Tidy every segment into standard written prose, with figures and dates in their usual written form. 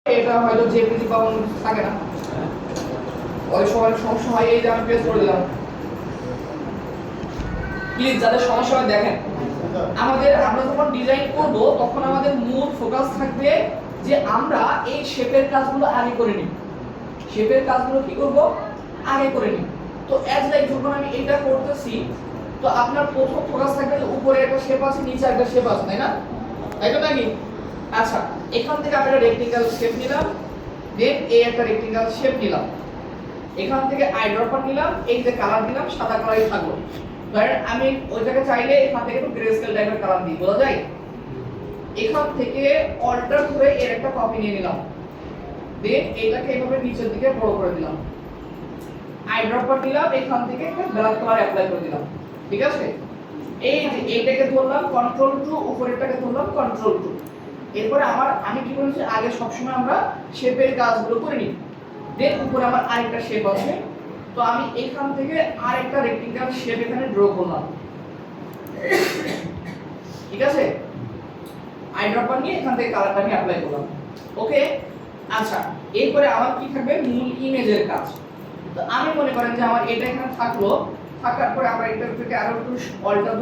এটা হয়তো JPG pound থাকে না, ওই সময় সমস্যা হয়। এই যে আমি প্রেস করে দিলাম, প্লিজ যাদের সমস্যা হয় দেখেন। আমরা যখন ডিজাইন করব তখন আমাদের মূল ফোকাস থাকবে যে আমরা এই শেপের কাজগুলো আগে করে নিই। শেপের কাজগুলো কি করব, আগে করে নিই। তো অ্যাজ লাইক যখন আমি এটা করতেছি, তো আপনার প্রথম ফোকাস থাকবে যে উপরে একটা শেপ আছে, নিচে একটা শেপ আছে, তাই না? তাই তো নাকি? আচ্ছা, এখান থেকে আমি একটা রেক্টেঙ্গেল শেপ নিলাম, দেন এই একটা রেক্টেঙ্গেল শেপ নিলাম, এখান থেকে আই ড্রপার নিলাম, এই যে কালার দিলাম সাদা কালারই থাকলো। ধরেন আমি ওইটাকে চাইলে এখান থেকে একটু গ্রে স্কেল টাইপের কালার দিই, বোঝা যায়? এখান থেকে অল্টার করে এর একটা কপি নিয়ে নিলাম, দেন এটাকে এইভাবে নিচের দিকে বড় করে দিলাম, আই ড্রপার দিলাম, এখান থেকে একটা ব্ল্যাক কালার অ্যাপ্লাই করে দিলাম। ঠিক আছে? এই যে এইটাকে ধরলাম কন্ট্রোল টু, উপরেরটাকে ধরলাম কন্ট্রোল টু। এরপরে আমি কি করেছি, আগে সবসময় আমরা শেপের কাজগুলো করে নিই। দেন উপরে আমার আরেকটা শেপ আছে, তো আমি এখান থেকে আরেকটা রেক্টেঙ্গেল শেপ এখানে ড্র করলাম। ঠিক আছে? আই ড্রপার নিয়ে এখান থেকে কালারটা আমি অ্যাপ্লাই করলাম। ওকে? আচ্ছা, এরপরে আমার কি থাকবে, মূল ইমেজের কাজ। তো আমি মনে করেন যে আমার এটা এখানে থাকলো, থাকার পরে আমরা এটা থেকে আরো একটু অল্টার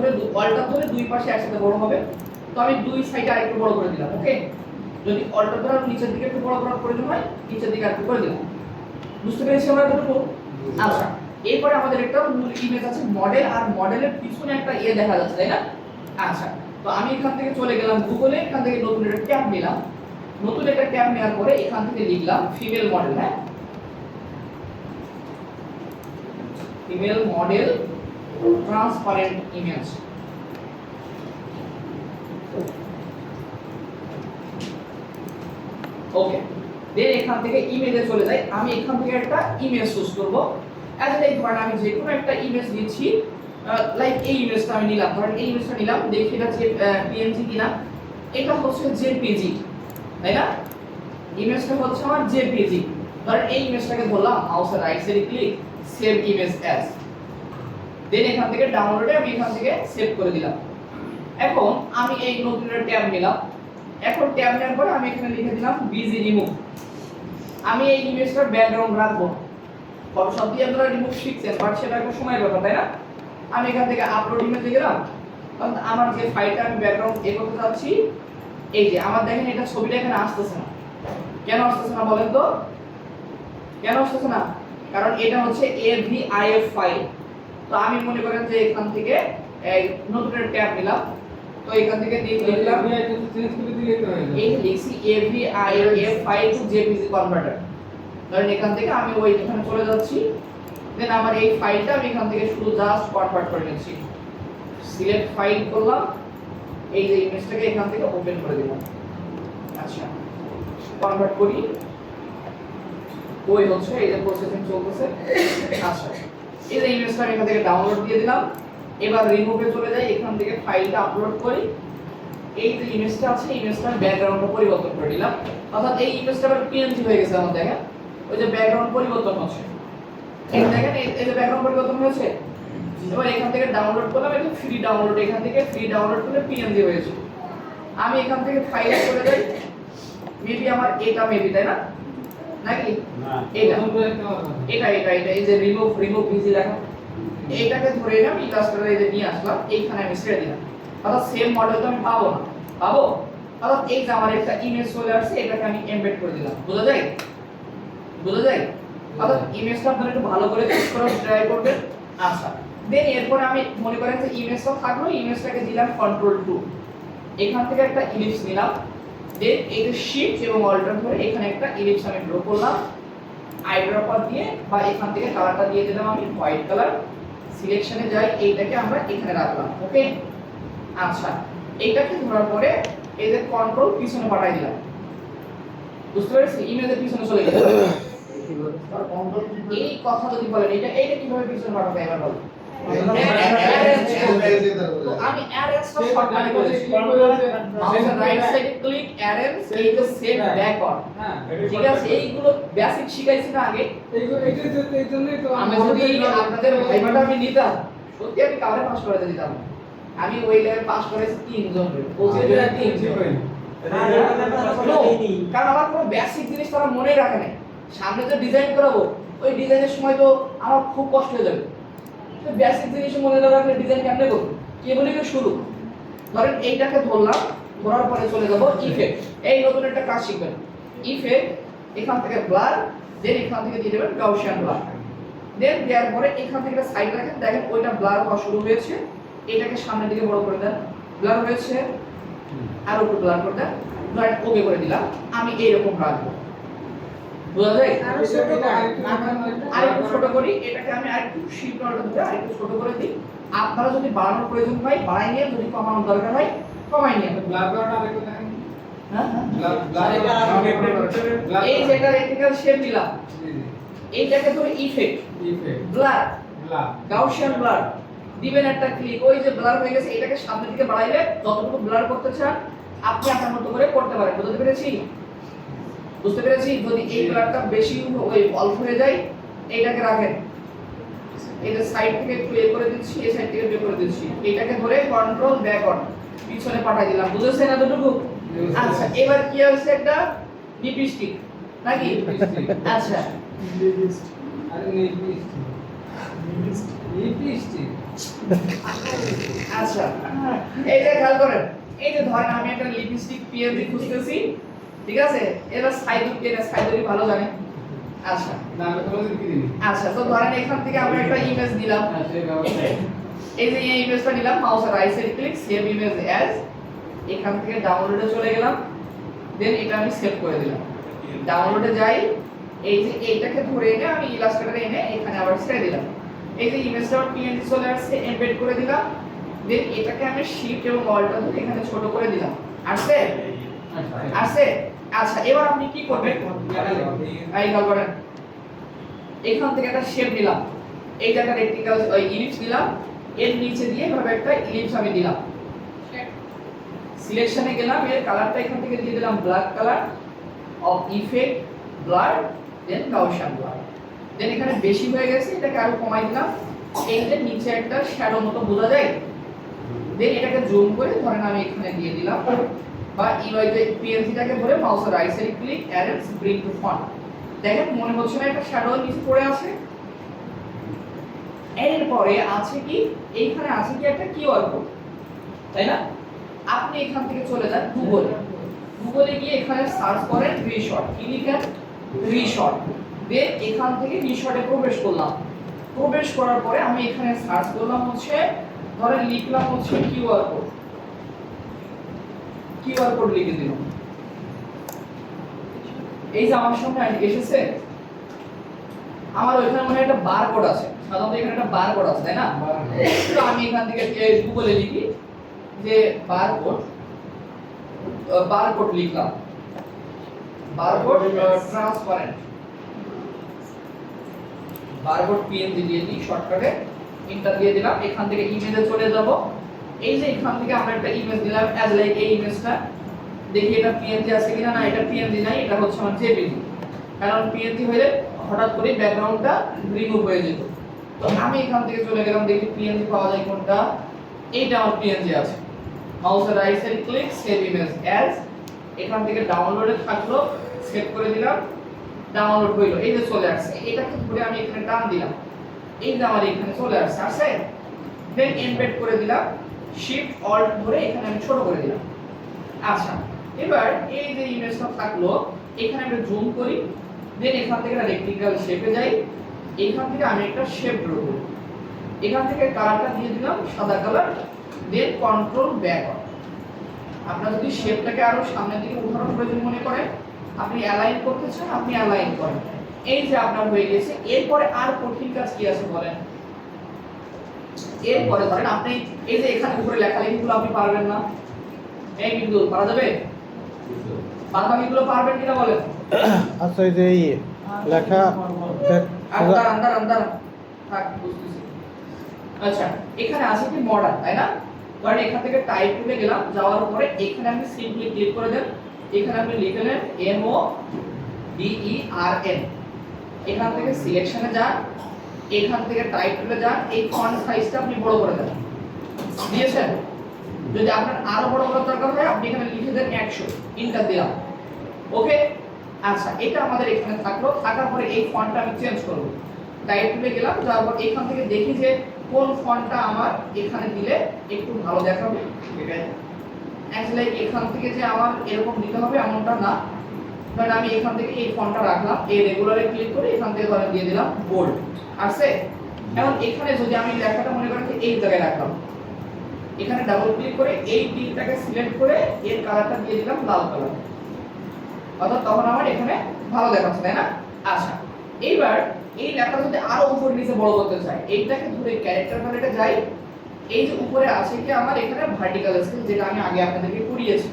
ধরে দুই পাশে একসাথে বড় হবে। তো আমি দুই সাইডে আরেকটু বড় করে দিলাম। ওকে? যদি অল্টার ধরে নিচের দিকে একটু বড় করার প্রয়োজন হয়, নিচের দিকে আরেকটু করে দিলাম। বুঝতে পেরেছি আমরা এতটুকু? আচ্ছা, এরপরে আমাদের একটা মূল ইমেজ আছে মডেল, আর মডেলের পিছনে একটা দেখা যাচ্ছে, তাই না? আচ্ছা, তো আমি এখান থেকে চলে গেলাম গুগলে, এখান থেকে নতুন একটা ট্যাব নিলাম। নতুন একটা ট্যাব নেওয়ার পরে এখান থেকে লিখলাম ফিমেল মডেল। হ্যাঁ, ফিমেল মডেল ট্রান্সপারেন্ট ইমেজ। ওকে, দেন এখান থেকে ইমেজে চলে যাই। আমি এখান থেকে একটা ইমেজ চুজ করব। অ্যাজ লাইক ধরেন আমি যে কোনো একটা ইমেজ নিচ্ছি, লাইক এই ইমেজটা আমি নিলাম, ধরেন এই ইমেজটা নিলাম, দেখি এটা যে পিএনজি কিনা। এটা হচ্ছে জেপিজি, তাই না? ইমেজটা হচ্ছে আমার জেপিজি। ধরেন এই ইমেজটাকে ধরলাম, মাউসের রাইট সাইডে ক্লিক, সেভ ইমেজ অ্যাজ। দেন এখান থেকে ডাউনলোডে আমি এখান থেকে সেভ করে দিলাম। এখন আমি এই নতুন একটা ট্যাব নিলাম। এখন ট্যাব নেওয়ার পরে আমি এখানে লিখে দিলাম বিজি রিমুভ। আমি এই ইমেজটার ব্যাকগ্রাউন্ড রাখবো। ফটোশপ দিয়ে আপনারা রিমুভ শিখছেন, বাট সেটা একটা সময়ের ব্যাপার, তাই না? আমি এখান থেকে আপলোড ইমেজে গেলাম, কারণ আমার যে ফাইলটা আমি ব্যাকগ্রাউন্ড করতে যাচ্ছি, এই যে আমার দেখেন এটা ছবিটা এখানে আসতেছে না। কেন আসতেছে না বলেন তো? কেন আসতেছে না? কারণ এটা হচ্ছে AVIF ফাইল। তো আমি মনে করেন যে এখান থেকে এই নতুন একটা ট্যাব নিলাম, তো এখান থেকে লিখলাম এই লিখছি AVIF file two JPG converter. ধরেন এখান থেকে আমি এখানে চলে যাচ্ছি, দেন আমার এই ফাইলটা আমি এখান থেকে শুধু জাস্ট কনভার্ট করে নিচ্ছি। সিলেক্ট ফাইল করলাম, এই যে ইমেজটাকে এখান থেকে ওপেন করে দিলাম। আচ্ছা, কনভার্ট করি, ওই হচ্ছে এই যে প্রসেসিং চলতেছে। আচ্ছা, এই যে ইমেজটা আমি এখান থেকে ডাউনলোড দিয়ে দিলাম। এবার রিমুভে চলে যাই, এখান থেকে ফাইলটা আপলোড করি। এই যে ইমেজটা আছে, ইমেজটার ব্যাকগ্রাউন্ডটা পরিবর্তন করে দিলাম, অর্থাৎ এই ইমেজটা আবার পিএনজি হয়ে গেছে আমার। দেখেন ওই যে ব্যাকগ্রাউন্ড পরিবর্তন হচ্ছে, এই দেখেন এই যে ব্যাকগ্রাউন্ড পরিবর্তন হয়েছে। এবার এখান থেকে ডাউনলোড করলাম, এটা ফ্রি ডাউনলোড, এখান থেকে ফ্রি ডাউনলোড করলে পিএনজি হয়েছে। আমি এখান থেকে ফাইলে চলে যাই, মেবি আমার এটা মেবি, তাই না? নাকি এটা এই যে রিমুভ বিজি লেখা, এইটাকে ধরে এনে আমি ইলাস্ট্রেটরে এই যে নিয়ে আসলাম, এইখানে আমি ছেড়ে দিলাম। অর্থাৎ সেম মডেল তো আমি পাবো না, পাবো? অর্থাৎ এই যে আমার একটা ইমেজ চলে আসছে, এটাকে আমি এমবেড করে দিলাম। বোঝা যায়? বোঝা যায়? অর্থাৎ ইমেজটা আপনারা একটু ভালো করে চুজ করার ট্রাই করবেন। আচ্ছা, দেন এরপরে আমি মনে করেন যে ইমেজটা থাকলো, ইমেজটাকে দিলাম কন্ট্রোল টু, এখান থেকে একটা ইলিপস নিলাম, দেন এই যে শিফট এবং অল্টার ধরে এখানে একটা ইলিপস আমি ড্র করলাম, আই ড্রপার দিয়ে বা এখান থেকে কালারটা দিয়ে দিলাম আমি হোয়াইট কালার। সিলেকশনে যাই, এইটাকে আমরা এখানে রাখলাম। ওকে? আচ্ছা, এইটাকে ধরার পরে এই যে কন্ট্রোল পিছনে পাঠাই দিলাম। বুঝতে পেরেছি? ইমেজের পিছনে চলে গেল। এই কথা যদি বলেন এইটা কিভাবে পিছনে পাঠাবে এবার বল। তো আমি অ্যারেঞ্জটা শর্টকাটে করেছি, মাউসের রাইট সাইডে ক্লিক অ্যারেঞ্জ, এই যে সেট ব্যাকওয়ার্ড। হ্যাঁ, ঠিক আছে, এইগুলো বেসিক শিখাইছি না আগে? এই জন্যই তো আমি যদি আপনাদের ভাইবাটা আমি নিতাম, সত্যি আমি কারে পাস করাতে দিতাম। আমি ওই লেভেল পাস করেছি 3 জন, 25 জন 3 জন। কারণ আমার কোনো বেসিক জিনিস তারা মনেই রাখে নাই। সামনে যে ডিজাইন করাবো ওই ডিজাইনের সময় তো আমার খুব কষ্ট হয়ে যাবে। তো বেসিক জিনিস মনে না রাখলে ডিজাইন কেমনে করবো? কেবলই তো শুরু। ধরেন এইটাকে ধরলাম, ধরার পরে চলে যাবো ইফেক্ট। এই নতুন একটা কাজ শিখবেন। ইফেক্ট, এখান থেকে ব্লার, দেন এখান থেকে দিয়ে দেবেন গাউসিয়ান ব্লার। দেন দেওয়ার পরে এখান থেকে একটা সাইড রাখেন, দেখেন ওইটা ব্লার হওয়া শুরু হয়েছে। এটাকে সামনের দিকে বড় করে দেন, ব্লার হয়েছে, আর একটু ব্লার করে দেন, ধরেন ওকে করে দিলাম। আমি এইরকম রাখবো, বোঝা যায়? আরেকটু ছোট করি, এটাকে আমি আরেকটু শিফট অল্টার দিয়ে আরেকটু ছোট করে দিই। আপনারা যদি বাড়ানোর প্রয়োজন হয় বাড়াই নিয়ে, যদি কমানোর দরকার হয় কমাই নিয়ে। ব্লার করাটা আরেকটু দেখেন। হ্যাঁ হ্যাঁ, ব্লার এই যে এটা রেক্টিক্যাল শেপ দিলাম, এইটাকে ধরে ইফেক্ট, ব্লার, গাউসিয়ান ব্লার দিবেন একটা ক্লিক। ওই যে ব্লার হয়ে গেছে, এটাকে সামনের দিকে বাড়াইলে যতটুকু ব্লার করতে চান আপনি আপনার মতো করে করতে পারেন। বুঝতে পেরেছি? বুঝতে পেরেছি? যদি এই ব্লারটা বেশি ওই অল্প হয়ে যায়, এইটাকে রাখেন, এই যে সাইড থেকে একটু এ করে দিচ্ছি, এই সাইড থেকে বের করে দিচ্ছি, এটাকে ধরে কন্ট্রোল ব্যাক অন পিছনে পাঠিয়ে দিলাম। বুঝেছেন এতটুকু? আচ্ছা, এবার কি হচ্ছে, একটা লিপস্টিক নাকি? আচ্ছা, আরে লিপস্টিক আচ্ছা, এই যে খেয়াল করেন, এই যে ধরেন আমি একটা লিপস্টিক পিএনজি খুঁজতেছি, ঠিক আছে? এবার সাইডুল কে না, সাইডুলই ভালো জানে। আচ্ছা, না আমি তোমাকে কি দিই? আচ্ছা, তো ধরেন এখান থেকে আমরা একটা ইমেজ দিলাম, এই যে এই ইমেজটা নিলাম, মাউসের right side click, save image as, এখান থেকে ডাউনলোডে চলে গেলাম, দেন এটা আমি সেভ করে দিলাম। ডাউনলোডে যাই, এই যে এইটাকে ধরে এনে আমি ইলাস্ট্রেটরে এনে এখানে আবার ছেড়ে দিলাম। এই যে ইমেজটা পিএনজি চলে আসছে, এমবেড করে দিলাম, দেন এটাকে আমি শিফট এবং অল্টার ধরে এখানে ছোট করে দিলাম। আসছে? আসছে? আচ্ছা, এবার আপনি কি করবেন? এই খেয়াল করেন, এখান থেকে একটা শেপ নিলাম, এই যে একটা রেক্টিক্যাল ইলিপস দিলাম, এর নিচে দিয়ে এভাবে একটা ইলিপস আমি দিলাম। সিলেকশনে গেলাম, এর কালারটা এখান থেকে দিয়ে দিলাম black colour, off effect, blur, then Gaussian blur. Then এখানে বেশি হয়ে গেছে, এটাকে আরো কমাই দিলাম, এই যে নিচে একটা শ্যাডো মতো বোঝা যায়। দেন এটাকে জুম করে ধরেন আমি এখানে দিয়ে দিলাম, বা ইউআই যে পিএনজিটাকে ধরে মাউসের right side click, arrange, bring to font. দেখেন মনে হচ্ছে না একটা শ্যাডো নিচে পড়ে আছে? এরপরে আছে কি, এইখানে আছে কি একটা কিউআর কোড, তাই না? আপনি এখান থেকে চলে যান গুগলে, গুগলে গিয়ে এখানে সার্চ করেন রিশর্ট, কি লিখেন? রিশর্ট। দেন এখান থেকে রিশর্টে প্রবেশ করলাম, প্রবেশ করার পরে আমি এখানে সার্চ করলাম হচ্ছে, ধরেন লিখলাম হচ্ছে কিউআর কোড, কিউআর কোড লিখে দিলাম। এই যে আমার সামনে এসেছে, আমার ওইখানে মনে হয় একটা বারকোড আছে, সাধারণত এখানে একটা বারকোড আছে, তাই না? তো আমি এখান থেকে গুগলে লিখি যে বারকোড, বারকোড লিখলাম, বারকোড ট্রান্সপারেন্ট, বারকোড পিএনজি দিয়ে দিই, শর্টকাটে এন্টার দিয়ে দিলাম। এখান থেকে ইমেজে চলে যাব, এই যে এখান থেকে আমরা একটা ইমেজ দিলাম, অ্যাজ লাইক এই ইমেজটা, দেখি এটা পিএনজি আছে কিনা। না, এটা পিএনজি নাই, এটা হচ্ছে আমার জেপিজি। কারণ পিএনজি হলে হঠাৎ করে ব্যাকগ্রাউন্ডটা রিমুভ হয়ে যেত। তো আমি এখান থেকে চলে গেলাম, দেখি পিএনজি পাওয়া যায় কোনটা, এইটা আমার পিএনজি আছে। মাউসের right side click, save image as, এখান থেকে ডাউনলোডে থাকলো, সেভ করে দিলাম, ডাউনলোড হইলো, এই যে চলে আসছে। এটাকে ধরে আমি এখানে টান দিলাম, এই যে আমার এখানে চলে আসছে, আসছে। দেন এমবেড করে দিলাম, শিফট অল্ট ধরে এখানে আমি ছোট করে দিলাম। আচ্ছা, এবার এই যে ইমেজটা থাকলো, এখানে আমি জুম করি, দেন এখান থেকে একটা রেক্টিক্যাল শেপে যাই, এখান থেকে আমি একটা শেপ ড্র করি, এখান থেকে কালারটা দিয়ে দিলাম সাদা colour, then control back on. আপনারা যদি শেপটাকে আরো সামনের দিকে উঠানোর প্রয়োজন মনে করেন, আপনি অ্যালাইন করতে চান, আপনি অ্যালাইন করেন। এই যে আপনার হয়ে গেছে। এরপরে আর কঠিন কাজ কি আছে বলেন? এরপরে ধরেন আপনি এই যে এখানে উপরে লেখালেখিগুলো আপনি পারবেন না, এই কিন্তু পারা যাবে? বাদবাকিগুলো পারবেন কিনা বলেন? আচ্ছা, এই যে এই লেখা আন্দার আন্দার আন্দার থাক, বুঝতেছি। আচ্ছা, এখানে আছে কি মডার্ন, তাই না? ধরেন এখান থেকে টাইপ টুলে গেলাম, যাওয়ার পরে এখানে আপনি সিম্পলি ক্লিক করে দেন, এখানে আপনি লিখে নেন MODERN, এখান থেকে সিলেকশনে যান, এখান থেকে টাইপ টুলে যান, এই ফন্ট সাইজটা আপনি বড় করে দেন, দিয়েছেন? যদি আপনার আরো বড় বড় দরকার হয় আপনি এখানে লিখে দেন 100, এন্টার দিলাম। ওকে, আচ্ছা এটা আমাদের এখানে থাকলো। থাকার পরে এই ফন্টটা আমি চেঞ্জ করব। টাইপ টুলে গেলাম, যাওয়ার পর এখান থেকে দেখি যে কোন ফন্টটা আমার এখানে দিলে একটু ভালো দেখাবে। অ্যাকচুয়ালি এখান থেকে যে আমার এরকম দিতে হবে এমনটা না, কারণ আমি এখান থেকে এই ফন্টটা রাখলাম, এই রেগুলারে ক্লিক করে এখান থেকে ধরে দিয়ে দিলাম বোল্ড। আসছে? এখন এখানে যদি আমি লেখাটা মনে করেন যে এই জায়গায় রাখলাম, এখানে ডাবল ক্লিক করে এই টিকটাকে সিলেক্ট করে এর কালারটা দিয়ে দিলাম লাল কালার, অর্থাৎ তখন আমার এখানে ভালো দেখাচ্ছে, তাই না? আচ্ছা, এইবার এই লেখা যদি আরো উপর নিচে বড় করতে চাই, এইটাকে ধরে ক্যারেক্টার প্যালেটে যাই, এই যে উপরে আছে কি আমার এখানে ভার্টিক্যাল স্কেল, যেটা আমি আগে আপনাদেরকে করিয়েছি।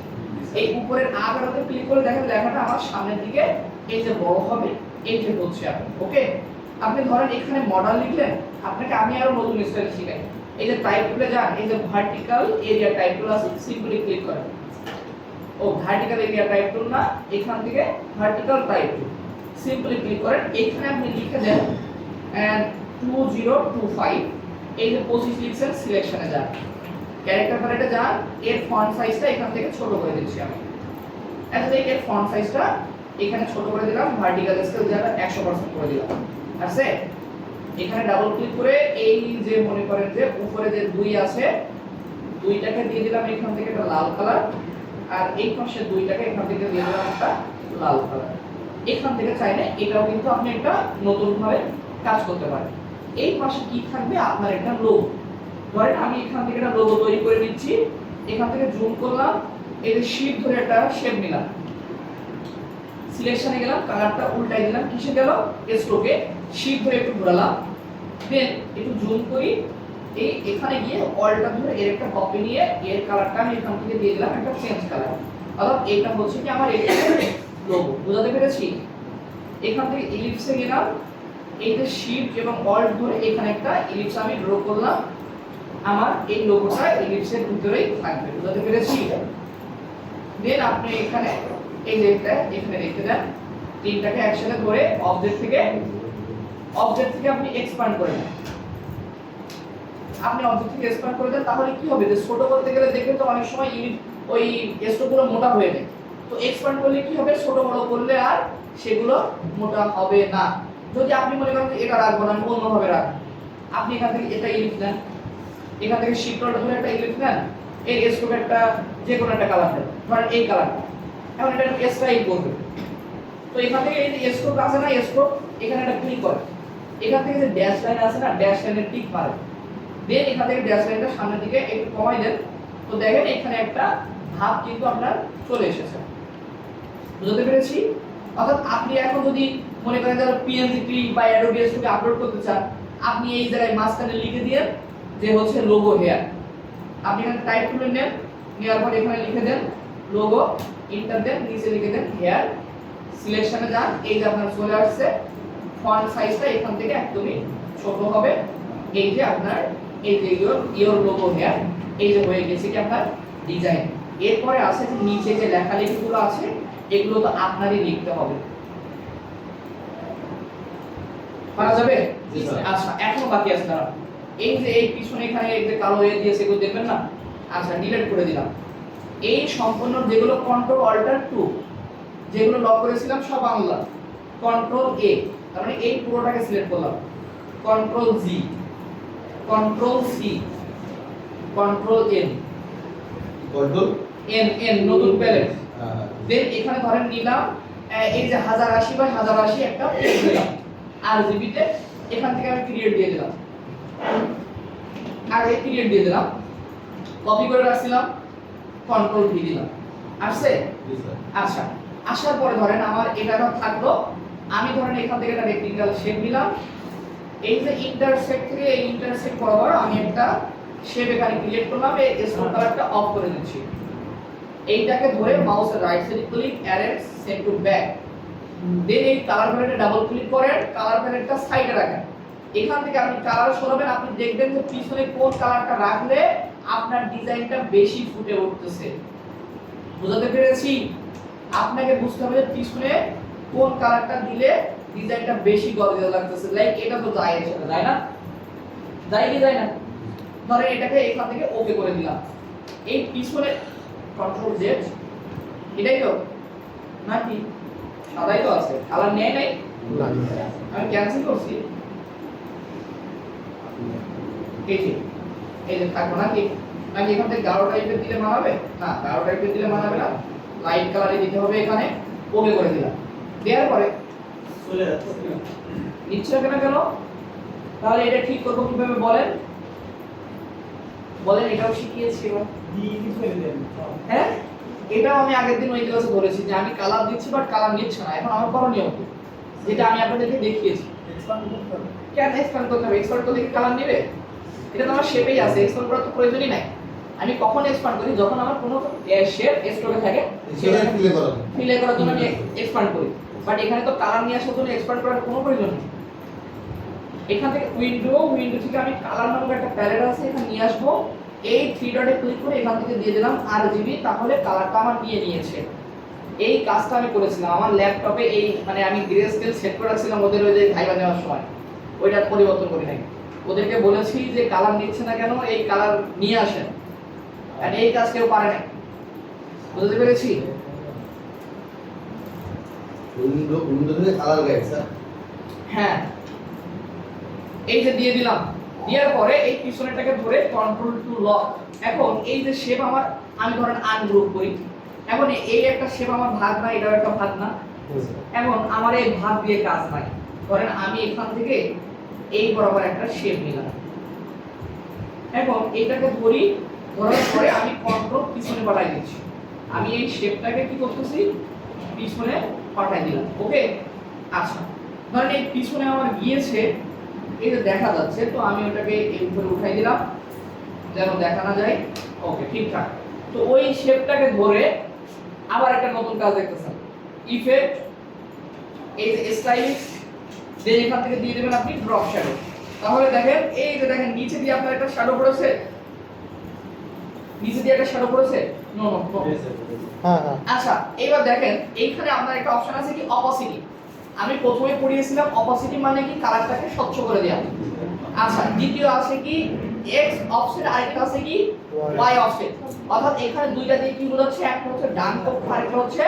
এই উপরের আগারোতে ক্লিক করে দেখেন লেখাটা আমার সামনের দিকে এই যে বড় হবে, এই যে হচ্ছে আপনি। ওকে, আপনি ধরেন এখানে মডেল লিখলেন, আপনাকে আমি আরো নতুন স্টাইল শিখাই। এই যে টাইপ টুলে যান, এই যে ভার্টিক্যাল এরিয়া টাইপ টুল আছে, সিম্পলি ক্লিক করেন। ও ভার্টিক্যাল এরিয়া টাইপ টুল না, এখান থেকে ভার্টিক্যাল টাইপ টুল সিম্পলি ক্লিক করেন। এখানে আপনি লিখে দেন 2025, এই যে 25 লিখছেন, সিলেকশনে যান, ক্যারেক্টার প্যালেটে যান, এর ফন্ট সাইজটা এখান থেকে ছোট করে দিচ্ছি আমি। আচ্ছা, এর ফন্ট সাইজটা এখানে ছোট করে দিলাম, ভার্টিক্যাল স্কেল যেটা 100% করে দিলাম। আছে? এখানে ডাবল ক্লিক করে এই যে মনে করেন যে উপরে যে 2 আছে, 2টাকে দিয়ে দিলাম এখান থেকে একটা লাল কালার, আর এই পাশে 2টাকে এখান থেকে দিয়ে দিলাম একটা লাল কালার। এখান থেকে চাইলে এটাও কিন্তু আপনি একটা নতুন ভাবে কাজ করতে পারেন। এই পাশে কি থাকবে আপনার একটা লোগো। ধরেন আমি এখান থেকে একটা লোগো তৈরি করে নিচ্ছি, এখান থেকে জুম করলাম, এই যে শিফট ধরে একটা শেপ নিলাম, সিলেকশনে গেলাম, কালারটা উল্টাই দিলাম, কিসে গেল স্ট্রোকে, শিফট ধরে একটু ঘোরালাম, দেন একটু জুম করি, এই এখানে গিয়ে অলটা ধরে এর একটা কপি নিয়ে এর কালারটা আমি এখান থেকে দিয়ে দিলাম একটা চেঞ্জ কালার, অর্থাৎ এটা হচ্ছে কি আমার এখানে লোগো। বুঝাতে পেরেছি? এখান থেকে ইলিপসে গেলাম, এই যে শিফট এবং অল্ট ধরে এখানে একটা ইলিপস আমি ড্র করলাম, আমার এই লোগোটা ইলিপসের ভিতরেই থাকবে। বুঝাতে পেরেছি? দেন আপনি এখানে এই যে এটা এখানে রেখে দেন, তিনটাকে একসাথে ধরে অবজেক্ট থেকে আপনি এক্সপ্যান্ড করে দেন। আপনি অবজেক্ট থেকে এক্সপ্যান্ড করে দেন, তাহলে কি হবে যে ছোট করতে গেলে দেখবেন তো অনেক সময় ওই স্ট্রোকগুলো মোটা হয়ে যায়। তো এক্সপ্যান্ড করলে কি হবে, ছোট বড় করলে আর সেগুলো মোটা হবে না। যদি আপনি মনে করেন যে এটা রাখবো না, আমি অন্যভাবে রাখবো, আপনি এখান থেকে এটা ইলিপ নেন, এখান থেকে শিফটটা ধরে একটা ইলিপ নেন, এর স্ট্রোক একটা যে কোনো একটা কালার দেন, ধরেন এই কালারটা, এখন এটা স্টাইল করবে। তো এখান থেকে এই যে স্ট্রোক আছে না, স্ট্রোক এখানে একটা ক্লিক করেন, এখান থেকে যে ড্যাশ লাইন আছে না, ড্যাশ লাইনের টিক মারেন, দেন এখান থেকে ড্যাশ লাইনটা সামনের দিকে একটু কমাই দেন। তো দেখেন এখানে একটা ভাব কিন্তু আপনার চলে এসেছে। বুঝতে পেরেছি? অর্থাৎ আপনি এখন যদি মনে করেন যারা পিএনজি ক্লিক বা অ্যাডোবি স্টুডিও আপলোড করতে চান, আপনি এই জায়গায় মাঝখানে লিখে দিয়ে যে হচ্ছে লোগো হেয়ার, আপনি এখানে টাইপ করে নেন, নেওয়ার পর এখানে লিখে দেন লোগো, এন্টার দেন, নিচে লিখে দেন হেয়ার, সিলেকশনে যান, এই যে আপনার চলে আসছে, ফন্ট সাইজটা এখান থেকে একদমই ছোট হবে, এই যে আপনার এই যে ইওর লোগো হেয়ার, এই যে হয়ে গেছে কি আপনার ডিজাইন। এরপরে আছে যে নিচে যে লেখালেখিগুলো আছে, এগুলো তো আপনারই লিখতে হবে। পারা যাবে? আচ্ছা, এখনো বাকি আছে দাঁড়ান, এই যে এই পিছনে এখানে এই যে কালো হয়ে দিয়েছে এগুলো দেখবেন না, আচ্ছা ডিলিট করে দিলাম। এই সম্পূর্ণ যেগুলো কন্ট্রোল অল্টার 2 যেগুলো লক করেছিলাম সব আনলাম, কন্ট্রোল এ, তার মানে এই পুরোটাকে সিলেক্ট করলাম, control G, control C, control N, নতুন প্যালেট। দেন এখানে ধরেন নিলাম এই যে 1080 বাই 1080 একটা পেজ দিলাম RGB তে, এখান থেকে আমি ক্রিয়েট দিয়ে দিলাম, আর এই ক্রিয়েট দিয়ে দিলাম, কপি করে রাখছিলাম, কন্ট্রোল ভি দিলাম, আসছে? আচ্ছা, আসার পরে ধরেন আমার এটা থাকলো, আমি ধরেন এখান থেকে একটা রেক্টেঙ্গেল শেপ নিলাম, এই যে ইন্টারসেক্ট থেকে এই ইন্টারসেক্ট বরাবর আমি একটা শেপ এখানে ক্রিয়েট করলাম, এই স্টোন কালারটা অফ করে দিচ্ছি, এইটাকে ধরে মাউসের right side click arrange send to back, then এই কালার প্যালেটে ডাবল ক্লিক করেন, কালার প্যালেটটা সাইডে রাখেন, এখান থেকে আপনি কালার সরাবেন, আপনি দেখবেন যে পিছনে কোন কালারটা রাখলে আপনার ডিজাইনটা বেশি ফুটে উঠতেছে। বুঝাতে পেরেছি? আপনাকে বুঝতে হবে যে পিছনে কোন কালারটা দিলে ডিজাইনটা বেশি গর্জিয়াস লাগতেছে। লাইক এটা তো যায় না, যায় কি যায় না? ধরে এটাকে এখান থেকে ওকে করে দিলাম, এই পিছনে কন্ট্রোল জেড, এটাই তো নাকি সাদাই তো আছে, কালার নেই নাই, না আমি ক্যান্সেল করছি, এই যে থাকবো নাকি, নাকি এখান থেকে গাঢ় টাইপের দিলে মানাবে না, গাঢ় টাইপের দিলে মানাবে না, লাইট কালারে দিতে হবে এখানে, ওকে করে দিলাম। দেওয়ার পরে চলে যাচ্ছে নিচ্ছে কেন কেন, তাহলে এটা ঠিক করবো কিভাবে বলেন, বলেন এটাও শিখিয়েছি এবার। দিয়ে কি করে দেন হ্যাঁ, এটাও আমি আগের দিন ওই ক্লাসে ধরেছি যে আমি কালার দিচ্ছি বাট কালার নিচ্ছে না, এখন আমার করণীয় কি, যেটা আমি আপনাদেরকে দেখিয়েছি। এক্সপান্ড করতে হবে কেন এক্সপ্যান্ড করতে হবে, এক্সপ্যান্ড করলে কি কালার নেবে, এটা তো আমার শেপেই আছে, এক্সপ্যান্ড করার তো প্রয়োজনই নাই। আমি কখন এক্সপ্যান্ড করি, যখন আমার কোনো শেপ স্টকে থাকে সেটা ক্লিক করো ফিল করার জন্য আমি এক্সপ্যান্ড করি, বাট এখানে তো কালার নিয়ে আসার জন্য এক্সপ্যান্ড করার কোনো প্রয়োজন নেই। এখান থেকে উইন্ডো থেকে আমি কালার নামক একটা প্যালেট আছে এখানে নিয়ে আসবো, এই থ্রি ডটে ক্লিক করে এখান থেকে দিয়ে দিলাম RGB, তাহলে কালারটা আমার নিয়ে নিয়েছে। এই কাজটা আমি করেছিলাম আমার ল্যাপটপে, এই মানে আমি গ্রে স্কেল সেট করে রাখছিলাম ওদের ওই যে ভাইবা নেওয়ার সময়, ওইটা পরিবর্তন করি নাই, ওদেরকে বলেছি যে কালার নিচ্ছে না কেন, এই কালার নিয়ে আসেন, আর এই কাজ কেউ পারে না, বুঝতে পেরেছি। উইন্ডো থেকে কালার গাইড স্যার হ্যাঁ, এই যে দিয়ে দিলাম, দেওয়ার পরে এই পিছনেরটাকে ধরে কন্ট্রোল টু লক, এখন এই যে শেপ আমার, আমি ধরেন আনগ্রুপ করি, এখন এই একটা শেপ আমার ভাগ না, এটাও একটা ভাগ না, এখন আমার এই ভাগ দিয়ে কাজ নাই, ধরেন আমি এখান থেকে এই বরাবর একটা শেপ নিলাম, এখন এটাকে ধরি, ধরার পরে আমি কন্ট্রোল পিছনে পাঠাই দিচ্ছি, আমি এই শেপটাকে কি করতেছি পিছনে পাঠাই দিলাম, ওকে। আচ্ছা, ধরেন এই পিছনে আমার গিয়েছে, এই যে দেখা যাচ্ছে, তো আমি ওটাকে এর উপরে উঠাই দিলাম যেন দেখা না যায়, ওকে ঠিকঠাক। তো ওই শেপটাকে ধরে আবার একটা নতুন কাজ দেখতেছেন, ইফেক্ট, এই যে স্টাইলিশ, দেন এখান থেকে দিয়ে দেবেন আপনি ড্রপ শ্যাডো, তাহলে দেখেন এই যে দেখেন নিচে দিয়ে আপনার একটা শ্যাডো পড়েছে, নিচে দিয়ে একটা শ্যাডো পড়েছে, নো নো নো, হ্যাঁ হ্যাঁ আচ্ছা এবার দেখেন এইখানে আপনার একটা অপশন আছে কি অপাসিটি, আমি প্রথমে পড়িয়েছিলাম অপাসিটি মানে কি কালারটাকে স্বচ্ছ করে দেওয়া, আচ্ছা দ্বিতীয় আছে কি এক্স অফসেট, আরেকটা আছে কি ওয়াই অফসেট, অর্থাৎ এখানে দুইটা দিয়ে কি বোঝাচ্ছে, একটা হচ্ছে ডান পক্ষ আরেকটা হচ্ছে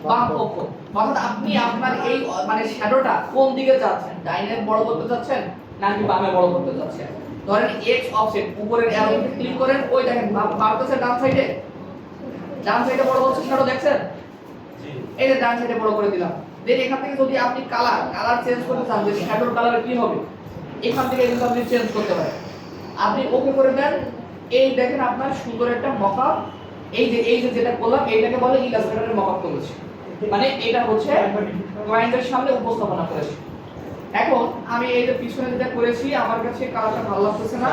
বাম পক্ষ, অর্থাৎ আপনি আপনার এই মানে শ্যাডোটা কোন দিকে যাচ্ছেন, ডাইনে বড় করতে যাচ্ছেন নাকি বামে বড় করতে যাচ্ছেন, ধরেন এক্স অফসেট উপরের অ্যারোতে ক্লিক করেন, ওই দেখেন বাড়তেছে ডান সাইডে, ডান সাইডে বড় হচ্ছে শ্যাডো দেখছেন, এই যে ডান সাইডে বড় করে দিলাম। দেন এখান থেকে যদি আপনি কালার চেঞ্জ করতে চান যে শ্যাডোর কালার কি হবে, এখান থেকে কিন্তু আপনি চেঞ্জ করতে পারেন, আপনি ওকে করে দেন, এই দেখেন আপনার সুন্দর একটা মকআপ, এই যে যেটা করলাম এইটাকে বলে ইলাস্ট্রেটরের মকআপ করেছি, মানে এটা হচ্ছে ক্লায়েন্টের সামনে উপস্থাপনা করেছি। এখন আমি এই যে পিছনে যেটা করেছি আমার কাছে কালারটা ভালো লাগতেছে না,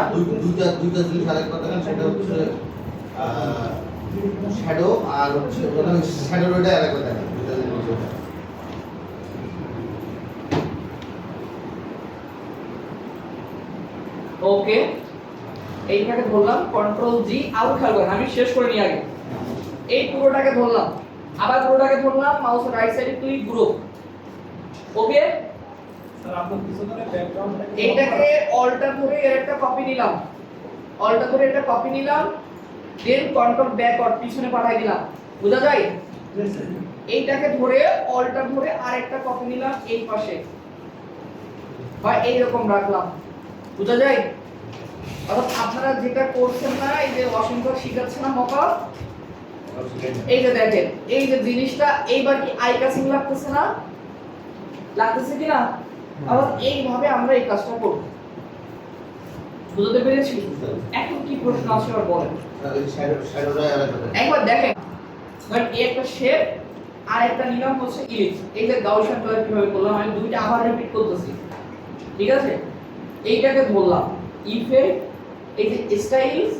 দুইটা জিনিস আরেক কথা না, সেটা হচ্ছে শ্যাডো আর হচ্ছে শ্যাডোর ওইটা আরেক কথা না, দুইটা জিনিস। ওকে এইটাকে ধরলাম কন্ট্রোল জি, আরো খেয়াল করেন আমি শেষ করে নিই আগে, এই পুরোটাকে ধরলাম, আবার পুরোটাকে ধরলাম, মাউসের রাইট সাইডে ক্লিক গ্রুপ, ওকে। স্যার আপনার পিছনে ব্যাকগ্রাউন্ডটা এইটাকে অল্টার ধরে এর একটা কপি নিলাম, অল্টার ধরে একটা কপি নিলাম, দেন কন্ট্রোল ব্যাকওয়ার্ড পিছনে পাঠিয়ে দিলাম, বোঝা যায়, এইটাকে ধরে অল্টার ধরে আরেকটা কপি নিলাম এই পাশে, বা এইরকম রাখলাম, বোঝা যায়। অর্থাৎ আপনারা যেটা করছেন না, এই যে ওয়াশিংটন শিখাচ্ছে না মকআপ, এই যে দেখেন এই যে জিনিসটা এইবার কি আই কাসিং লাগতেছে না, লাগতেছে কি না, অর্থাৎ এইভাবে আমরা এই কাজটা করব, বুঝতে পেরেছি। এখন কি প্রশ্ন আছে আর বলেন, শ্যাডোটা আরেক কথা। একবার দেখেন, ধরেন এই একটা শেপ আর একটা নিলাম হচ্ছে ইলিপস, এই যে গাউসিয়ান কালার কিভাবে করলাম আমি দুইটা আবার রিপিট করতেছি, ঠিক আছে। এইটাকে ধরলাম ইফেক্ট, এই যে স্টাইলস,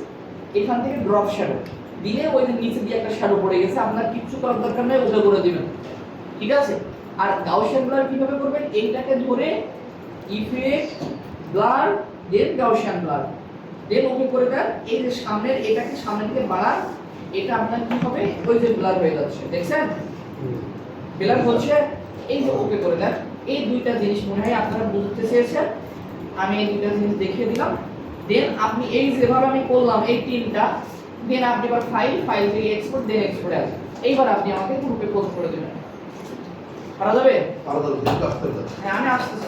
এখান থেকে ড্রপ শ্যাডো দিলে ওই যে নিচে দিয়ে একটা শ্যাডো পড়ে গেছে, আপনার কিচ্ছু করার দরকার নেই, ওটা করে দিবেন, ঠিক আছে। আর গাউসিয়ান ব্লার কিভাবে করবেন, এইটাকে ধরে effect blur then Gaussian blur, দেন ওকে করে দেন, এই যে সামনের এটাকে সামনের দিকে বাড়ান, এটা আপনার কি হবে ওই যে ব্লার হয়ে যাচ্ছে, দেখছেন ব্লার হচ্ছে, এই যে ওকে করে দেন। এই দুইটা জিনিস মনে হয় আপনারা বুঝতে চেয়েছেন, আমি এই দুইটা জিনিস দেখিয়ে দিলাম। দেন আপনি এই যেভাবে আমি করলাম এই তিনটা, দেন আপনি এবার ফাইল থেকে এক্সপোর্ট দেন এক্সপোর্টে আসবেন। এইবার আপনি আমাকে গ্রুপে পোস্ট করে দেবেন। পারা যাবে? আলাদা আলাদা আসতে হবে। হ্যাঁ আমি আসতেছি।